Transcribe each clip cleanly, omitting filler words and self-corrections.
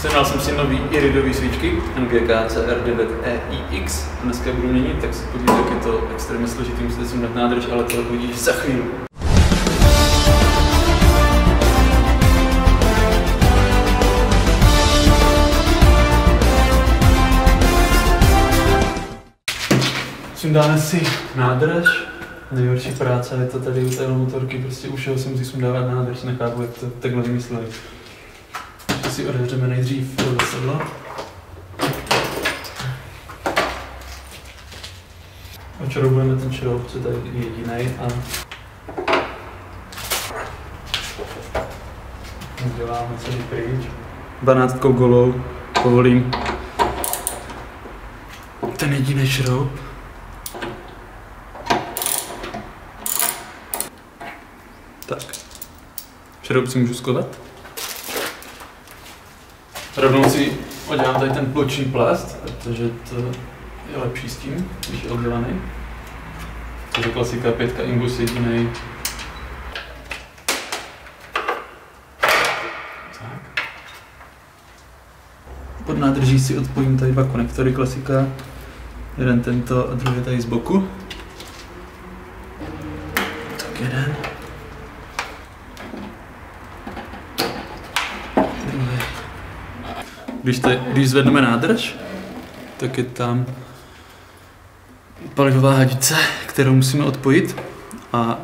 Sehnal jsem si nový iridový svíčky NGK CR9EIX a dneska budu měnit, tak se podívej, jak je to extrémně složitý, musíte si dát nádrž, ale to uvidíš za chvíli. Sundáme si nádrž. Nejhorší práce je to tady u té motorky, prostě u všeho si musí sundávat nádrž, nechápu, jak to takhle vymysleli. Takže si odevřeme nejdřív do sedla. Očaroubujeme ten šroub, co tady je jedinej a uděláme celý pryč. 12 golou povolím ten jediný šroub. Tak, šroub si můžu skovat. Rovnou si odělám tady ten pločný plast, protože to je lepší s tím, když je oddělaný. To je klasika 5 Ingus jedinej. Tak. Pod nádrží si odpojím tady dva konektory klasika. Jeden tento a druhý tady z boku. Tak jeden. Když zvedneme nádrž, tak je tam palivová hadice, kterou musíme odpojit a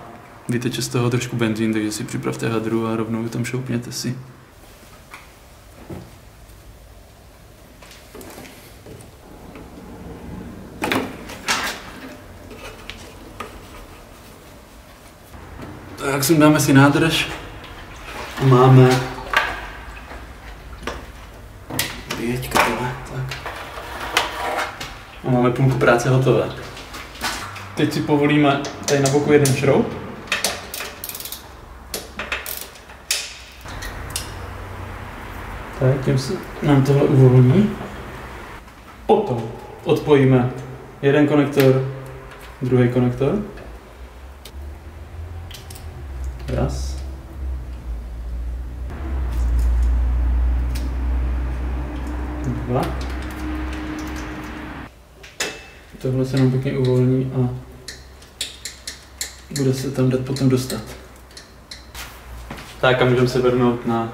vyteče z toho trošku benzín, takže si připravte hadru a rovnou tam šoupněte si. Tak sundáme si nádrž a máme tak. A máme půlku práce hotové. Teď si povolíme tady na boku jeden šroub. Tak, tím se nám tohle uvolní. Potom odpojíme jeden konektor, druhý konektor. Raz. Dva. Tohle se nám pěkně uvolní a bude se tam dát potom dostat. Tak a můžeme se vrhnout na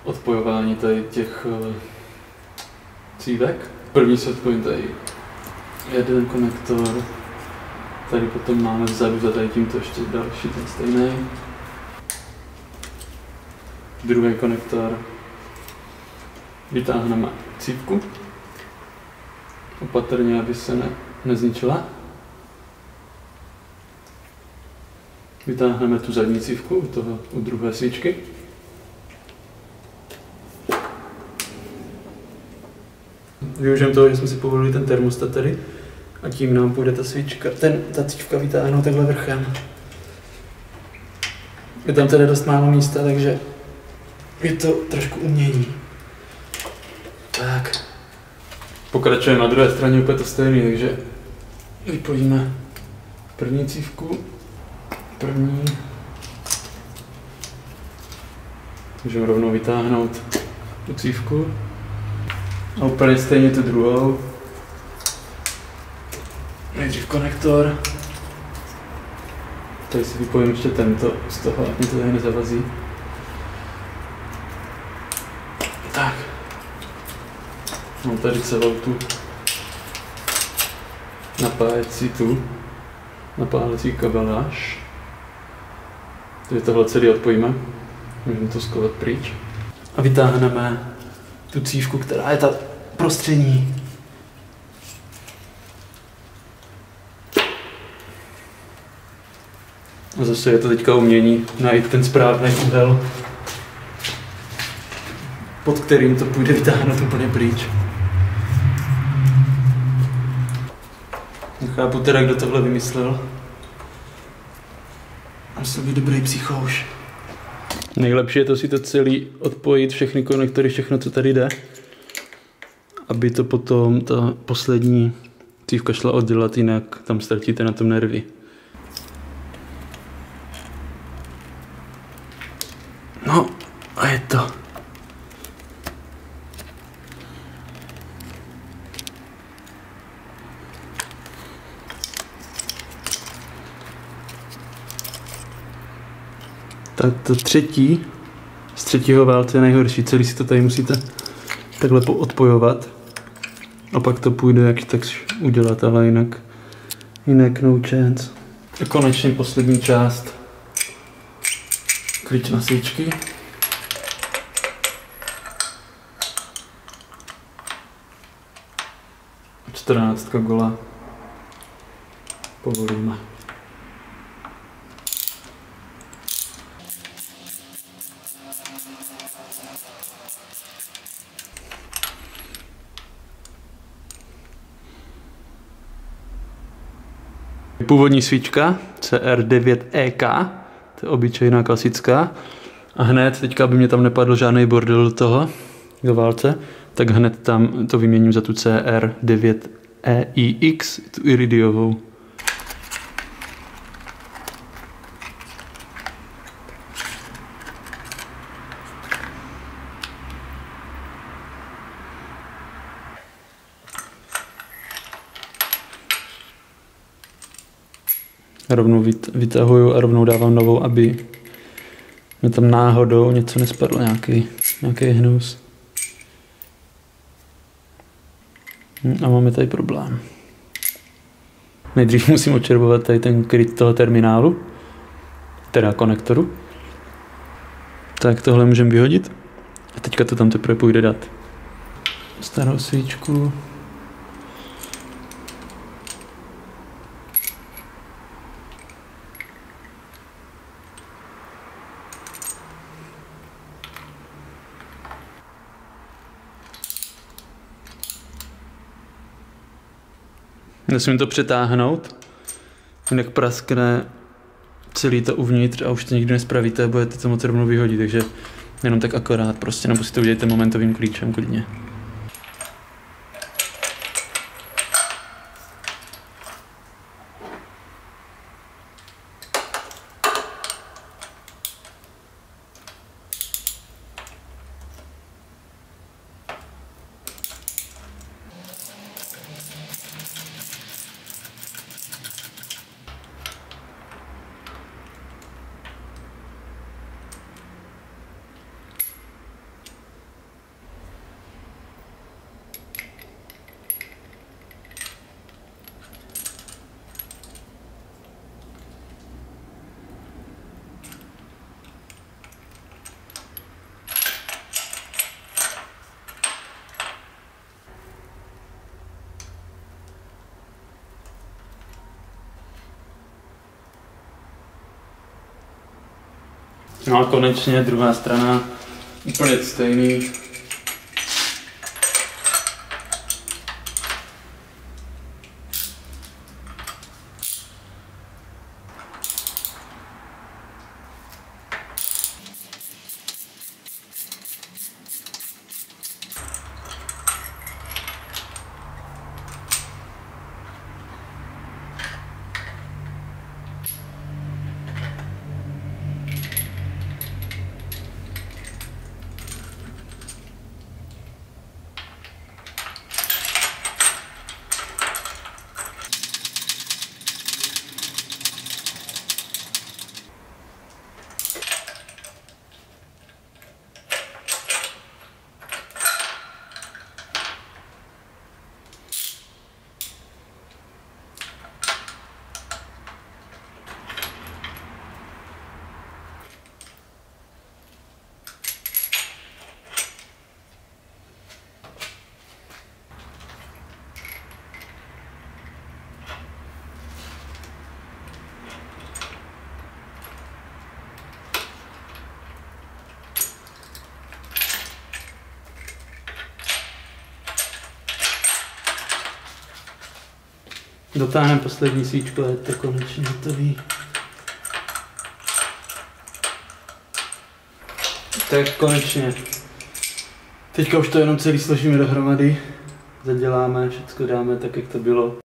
odpojování tady těch cívek. První se odpojím tady jeden konektor, tady potom máme vzadu za tady tímto ještě další, ten stejný. Druhý konektor. Vytáhneme cívku, opatrně, aby se nezničila. Vytáhneme tu zadní cívku u druhé svíčky. Využijeme toho, že jsme si povolili ten termostat tady a tím nám půjde ta svíčka, ta cívka vytáhnout takhle vrchem. Je tam teda dost málo místa, takže je to trošku umění. Tak. Pokračujeme na druhé straně úplně to stejné, takže vypojíme první cívku. První. Můžeme rovnou vytáhnout tu cívku. A úplně stejně tu druhou. Nejdřív konektor. Tady si vypojím ještě tento z toho, ať mi to tady nezavazí. Tak. Mám tady celou tu napájecí kabeláž. Takže tohle celý odpojíme. Můžeme to skovat pryč. A vytáhneme tu cívku, která je ta prostřední. A zase je to teďka umění najít ten správný úhel, pod kterým to půjde vytáhnout úplně pryč. Nechápu teda, kdo tohle vymyslel. Musel být dobrý psychouš. Nejlepší je to si to celý odpojit, všechny konektory, všechno, co tady jde, aby to potom ta poslední cívka šla oddělat, jinak tam ztratíte na tom nervy. No a je to. A to třetí, z třetího válce je nejhorší, celý si to tady musíte takhle odpojovat. A pak to půjde jak tak udělat, ale jinak no chance. A konečně poslední část. Klíč na svíčky. A 14 gola. Povolíme. Původní svíčka CR9EK, to je obyčejná klasická. A hned, teďka aby mě tam nepadl žádný bordel do toho, do válce, tak hned tam to vyměním za tu CR9EIX, tu iridiovou. Rovnou vytahuju a rovnou dávám novou, aby mě tam náhodou něco nespadlo, nějaký hnus. A máme tady problém. Nejdřív musím odčerbovat tady ten kryt toho terminálu, teda konektoru. Tak tohle můžeme vyhodit. A teďka to tam teprve půjde dát. Starou svíčku. Musím to přetáhnout, jinak praskne celý to uvnitř a už to nikdy nespravíte a budete to moc rovnou vyhodit, takže jenom tak akorát prostě, nebo si to udělejte momentovým klíčem klidně. No a konečně druhá strana, úplně stejný. Dotáhneme poslední svíčku a je to konečně hotový. Tak konečně. Teďka už to jenom celý složíme dohromady. Zaděláme, všechno dáme tak, jak to bylo.